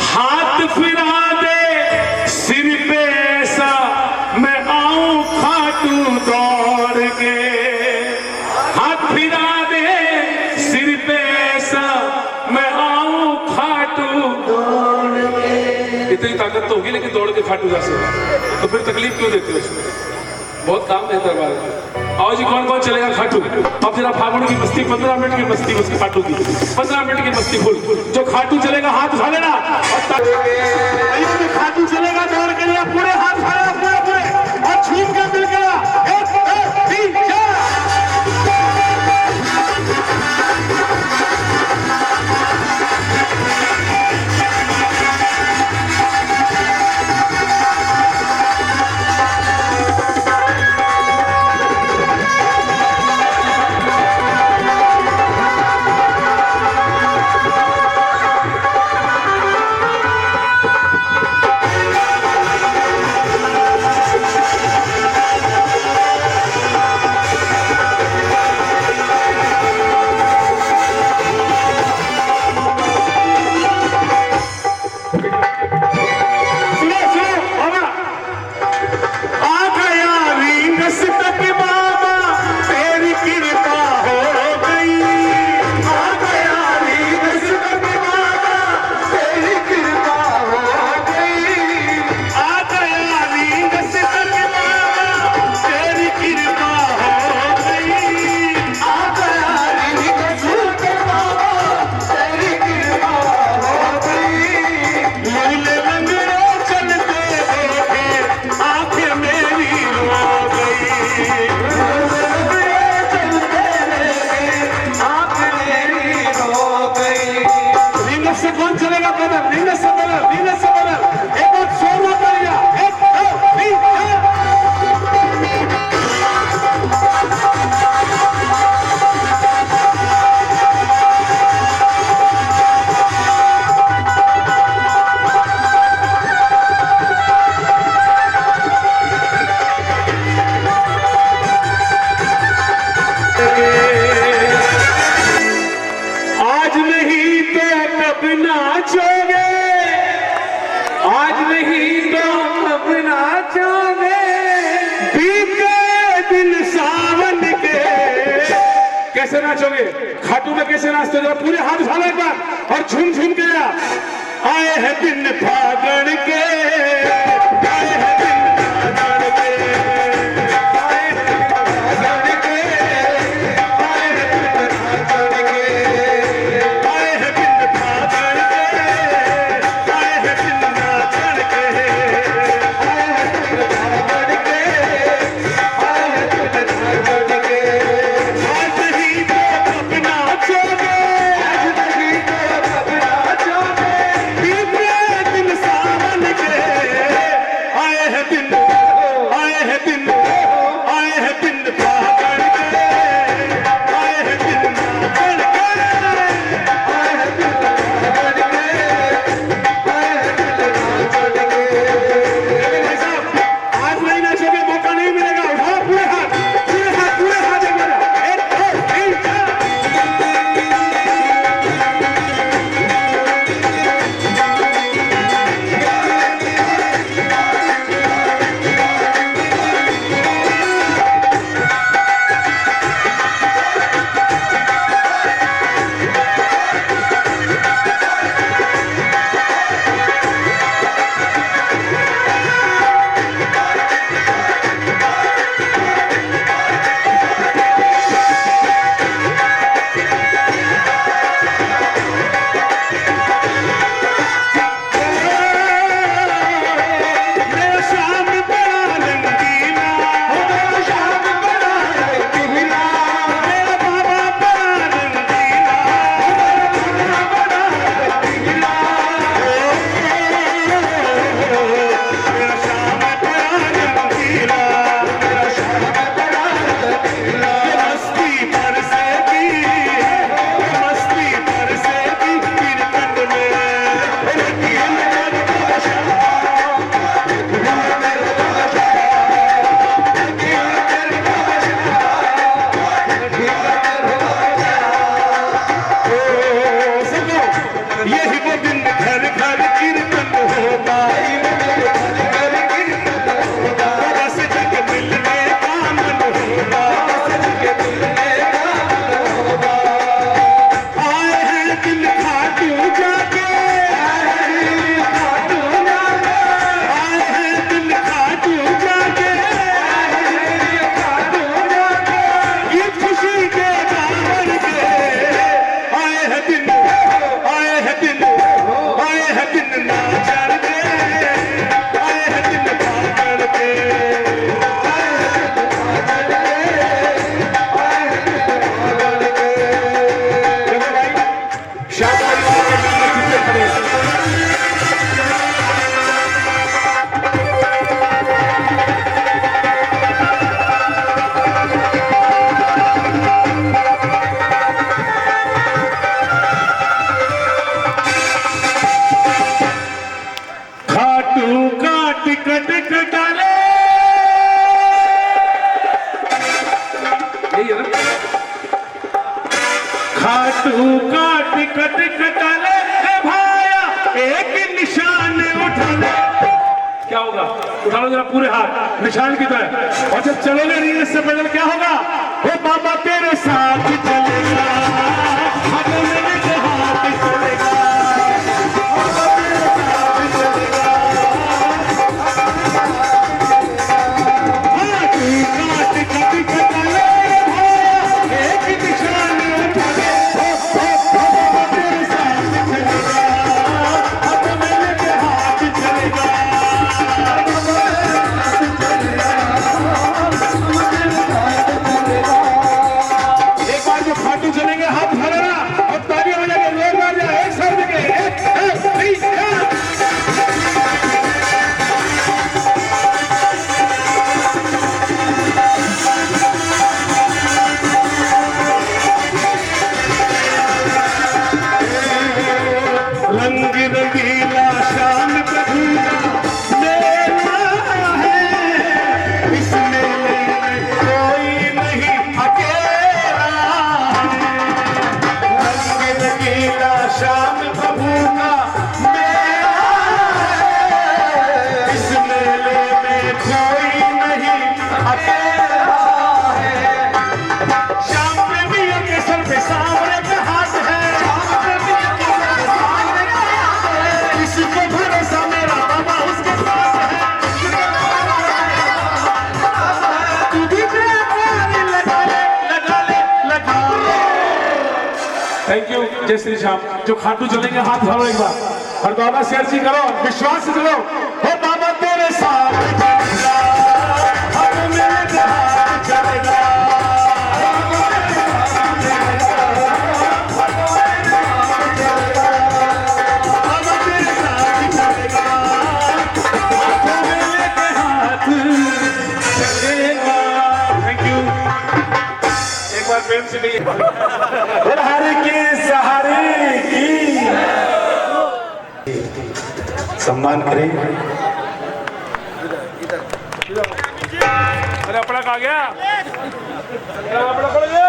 हाथ फिरा दे सिर पे ऐसा मैं आऊं खाटू दौड़ के। हाथ फिरा दे सिर पे ऐसा मैं आऊं खाटू दौड़ के। इतनी ताकत तो होगी लेकिन दौड़ के खाटू जा सकता, तो फिर तकलीफ क्यों देते हो उसमें? बहुत काम है दरबार में। आओ जी, कौन कौन चलेगा खाटू? अब जरा फागुन की मस्ती 15 मिनट की मस्ती उसकी खाटू की 15 मिनट की मस्ती फुल। जो खाटू चलेगा हाथ उठा लेना। और खाटू चलेगा दौड़ के लिए पूरे हाथ उठा लेना, पूरे पूरे, और छूट के मिल गया। 1 2 3 4। नाचोगे, खाटू में कैसे नाचते हो, पूरे हाथ उठा एक बार और झूम झूम के जा। आए हैं दिन फागण के, आए हैं दिन फागण के, आए हैं दिन फागण के, आए हैं दिन फागण के, आए हैं दिन फागण के, आए हैं दिन नाचण के, आए हैं दिन फागण के, आए हैं दिन नाचण के। आज ही तो कब नाचोगे, आज ही तो कब नाचोगे, दिन सावन के, आए हैं दिन, आए हैं दिन, आए हैं दिन फागण के, आए हैं दिन नाचण के, आए हैं दिन फागण के, आए हैं दिन नाचण के। भाई साहब, आज नहीं नाचोगे मौका नहीं मिलेगा। उठाओ पूरे हाथ, पूरे हाथ, पूरे हाथ एक बार। 1 2 3 4। मेरा शाम बड़ा रंगीला, मेरा शाम बड़ा रंगीला, मेरा बाबा बड़ा रंगीला, मेरा बाबा बड़ा रंगीला, मेरा शाम बड़ा रंगीला, मेरा शाम बड़ा रंगीला। मस्ती बरसेगी, मस्ती बरसेगी गिरकंड में, यही वो दिन घर घर कीर्तन होगा, बस जग मिलने का मन होगा, आए हैं दिन खाटू जाके, आए हैं दिन खाटू जाके, ये खुशी के दामन के, आए हैं दिन, आए हैं दिन, आए हैं दिन नाचण के, आए हैं दिन फागण के, आए हैं दिन फागण के, आए हैं दिन फागण के। देखो भाई, शाम परिवार के मिलकर कितने खड़े हैं। खाटू का टिकट कटाले, यही है ना? खाटू का टिकट कटाले, ए भाया एक निशान उठा ले। क्या होगा? उठा लो जरा पूरे हाथ निशान की तरह, और जब चलोगे नहीं इससे पहले क्या होगा? ओ बाबा तेरे साथ चलेगा, अब मेरे के हाथ चलेगा, बाबा तेरे साथ चलेगा, खाटू का टिकट कटाले, भाया एक निशान उठा ले, बाबा तेरे साथ चलेगा, अब मेरे के हाथ चलेगा। एक बार जो खाटू चलेंगे हाथ उठा लेना और तालियां बजाके जोरदार जाए एक साथ के 1 2 3 4। रंग रंगीला शान प्रभु का मेला है, इस मेले में कोई नहीं अकेला है। रंग रंगीला शान प्रभु का मेला है, इस मेले में कोई नहीं अकेला है। शाम प्रेमियों के सर थैंक यू। जय श्री श्याम। जो खाटू चलेंगे हाथ उठाओ एक बार और बाबा शेर जी करो, विश्वास से चलो। हे बाबा तेरे साथ चलेगा, हम मिलके हाथ चलेगा। बाबा तेरे साथ चलेगा, हम मिलके हाथ चलेगा। Thank you. एक बार प्रेम से कहिए हर के सहारे की। सम्मान करें। अरे अपना कहा गया, अपना पड़ गया।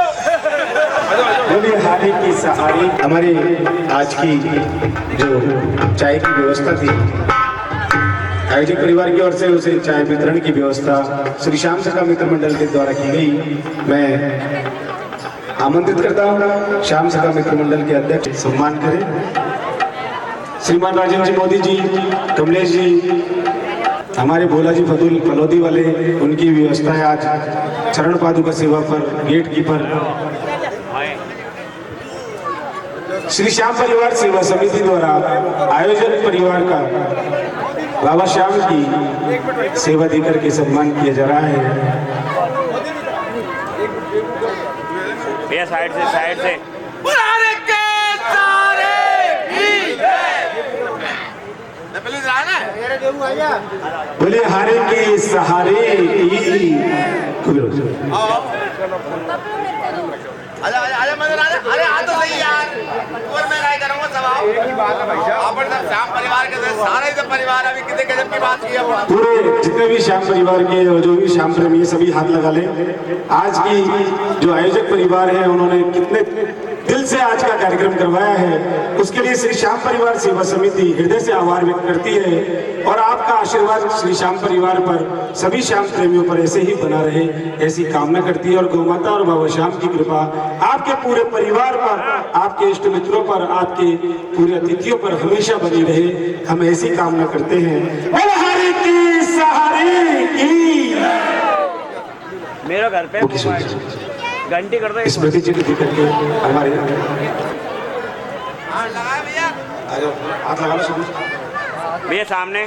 बोलिए हारे की सहारे। हमारे आज की जो चाय की व्यवस्था थी, आयोजक परिवार की ओर से उसे चाय वितरण की व्यवस्था श्री श्याम सखा मित्र मंडल के द्वारा की गई। मैं आमंत्रित करता हूँ श्याम सखा मित्र मंडल के अध्यक्ष सम्मान करें श्रीमान राजेंद्र जी मोदी जी, कमलेश जी, हमारे भोला जी फतूल फलोदी वाले, उनकी व्यवस्था है आज चरण पादुका सेवा पर गेट कीपर श्री श्याम परिवार सेवा समिति द्वारा आयोजक परिवार का बाबा श्याम की सेवा देकर के सम्मान किया जा रहा है। भैया साइड से बोले हारे के सहारे की। अरे आ तो सही यार, और मैं राय करूंगा सब आओ। अपन सब श्याम परिवार के सारे सब परिवार अभी कितने गजब की बात की है। पूरे जितने भी श्याम परिवार के और जो भी श्याम प्रेमी है सभी हाथ लगा लें। आज की जो आयोजक परिवार है उन्होंने कितने दिल से आज का कार्यक्रम करवाया है, उसके लिए श्री श्याम परिवार सेवा समिति हृदय से आभार व्यक्त करती है। और आपका आशीर्वाद श्री श्याम परिवार पर, सभी श्याम प्रेमियों पर ऐसे ही बना रहे, ऐसी कामना करती है। और गौ माता और बाबा श्याम की कृपा आपके पूरे परिवार पर, आपके इष्ट मित्रों पर, आपके पूरे अतिथियों पर हमेशा बनी रहे, हम ऐसी कामना करते हैं। हरे की सहारे की। मेरा घर पे घंटी कर दो। स्मृति जी को करके हमारे हाथ लगा लो। भैया सामने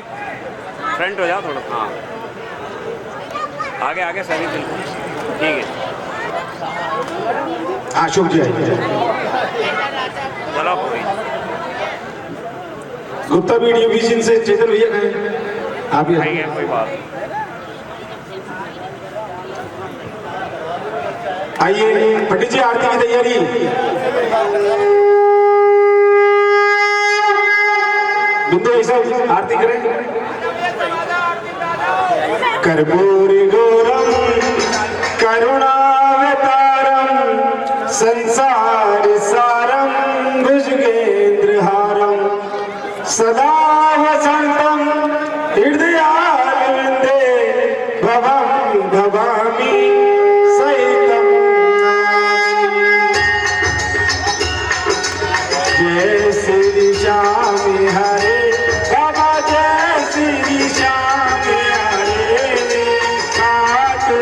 फ्रंट हो जाओ थोड़ा। हाँ आगे आगे सभी बिल्कुल ठीक है। शुभ जी चलो गुप्ता वीडियो विजन से चेतन भैया कहें आप ही आइए, कोई बात आइए। पंडित जी आरती की तैयारी। बिंदु ऐसा आरती करें। कर्पूर गौरम करुणावतारम संसार सारम भुजगेंद्रहारम सदा वसंतम हृदयारविंदे भवं भवामि सहितम। जय श्री श्याम हरे बाबा, जय श्री श्याम हरे। खाटू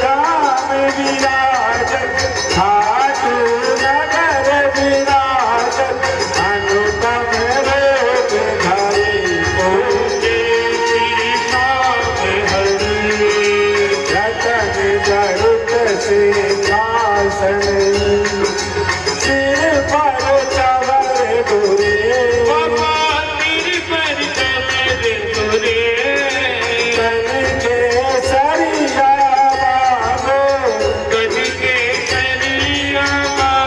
धाम विराजत, खाटू नगर विराजत, अनुपम रूप धरे पूजे श्री श्याम हरे। रतन जरुत सिंहासन, सिर पर चवर दुरे, बाबा सिर पर चवर दुरे। तन के सरिया बाबो, तन के सरिया बाबो,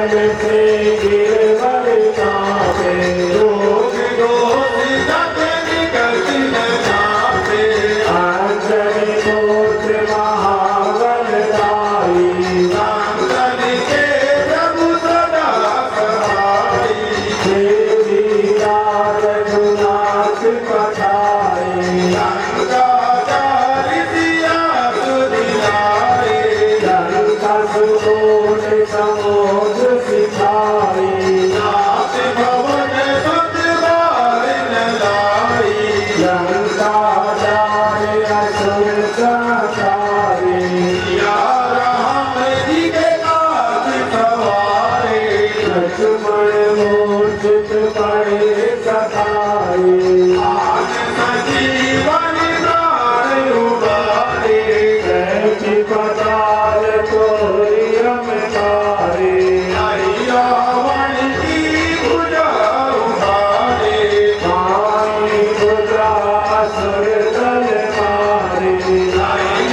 जल से गिरवर कांपे रोग दोष जग निकट न जापे अंजनी गोत्र महाबलदाई रामचंद्र के प्रभु सदा सहाई देवी रघुनाथ पठाए लंकाचारी सिया सुधियाए लंका सुकोट समोध सिखाई नाथ भवन सुत बारिन लाई लंकाचारी असुर संहारे या राम जी के काज सवारे लक्ष्मण मूर्छित पड़े सखाए आज संजीवन दान उबारे कैची पताल तोरी अमकारे आई रावण की भुजा उभारे माई भुजा असुर दल मारे आई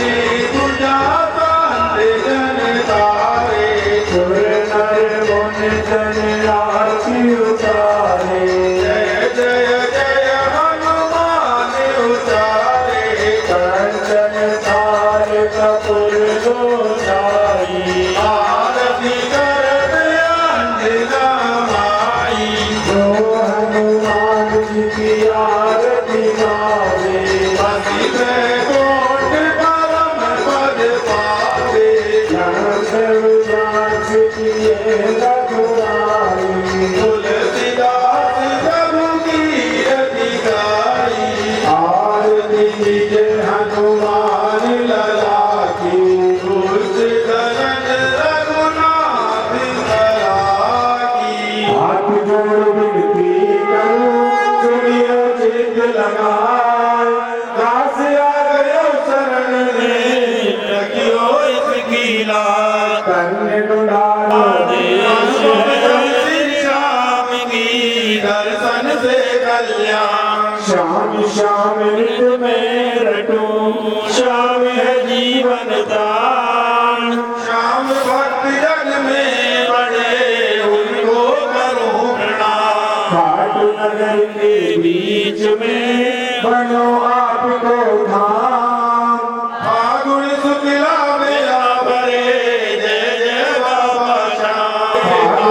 भुजा बांध जन तारे सुर नर मुनि जन आरती उतारे जय जय जय हनुमान उतारे कंचन थाल कपूर गोसाई आरती करत अंजना माई जो हनुमान जी की आरती गावे बसी बैकुंठ परम पद पावे जहाँ किए रघुराई तुलसीदास प्रभु की रति गाई आरती कीजिए हनुमान लला की दुष्ट दलन रघुनाथ लला की हाथ जोड़ विनती करूं सुनियो चित लगाए दास आ गयो शरण में रखियो इसकी लाज कन्या डुलाना श्याम की दर्शन से कल्याण श्याम श्याम नित में रटूं श्याम है जीवन दान श्याम भक्त जन में बड़े उनको करूं प्रणाम खाटू नगर के बीच में बनो आपको धाम फागुन शुक्ला मेरा बरे जय जय बाबा श्याम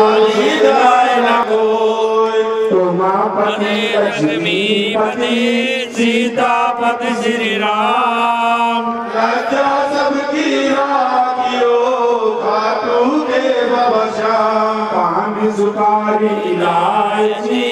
जाए न कोई उमापति लक्ष्मीपति सीतापति श्री राम लज्जा सबकी राखियो खाटू के बाबा श्याम पान सुपारी इलायची